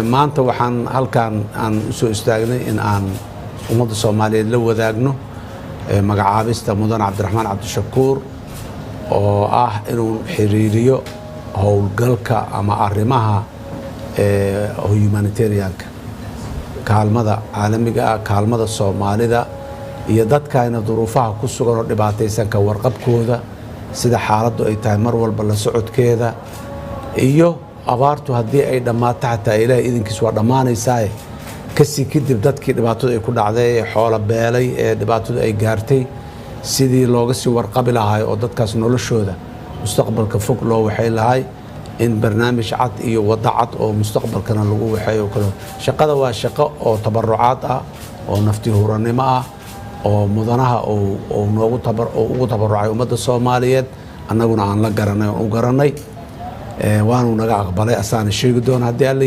maanta waxaan halkan aan u soo istaagnay in aan ummadda Soomaaliyeed la wadaagno magacaabista mudan Cabdiraxmaan Cabdishakuur oo ah inuu xiriiriyo howlgalka ama arrimaha humanitarianka kaalmada caalamiga ah kaalmada Soomaalida iyo dadkayna duruufaha ku sugan oo dhibaataysan ka warqabkooda sida xaaladdu ay tahay mar walba la socodkeeda iyo abaartu haddii ay dhammaato xataa ilaahay idinkiis waa dhammaanaysaa kasii kadib dadkii dhibaatadu ay ku dhacday xoolo beelay ee dhibaatadu ay gaartay sidii looga sii warqabi lahaa oo dadkaas noloshooda mustaqbalka fog loo waxay lahay in barnaamij cad iyo wada cad oo mustaqbalkana lagu waxay oo kale shaqada waa shaqo oo tabarucaad ah oo nafti huranimo ah oo mudanaha oo ugu tabarucay ummadda Soomaaliyeed annaguna aan la garanay oo u garanay waanu naga aqbalay asaan sheegi doon haddii alla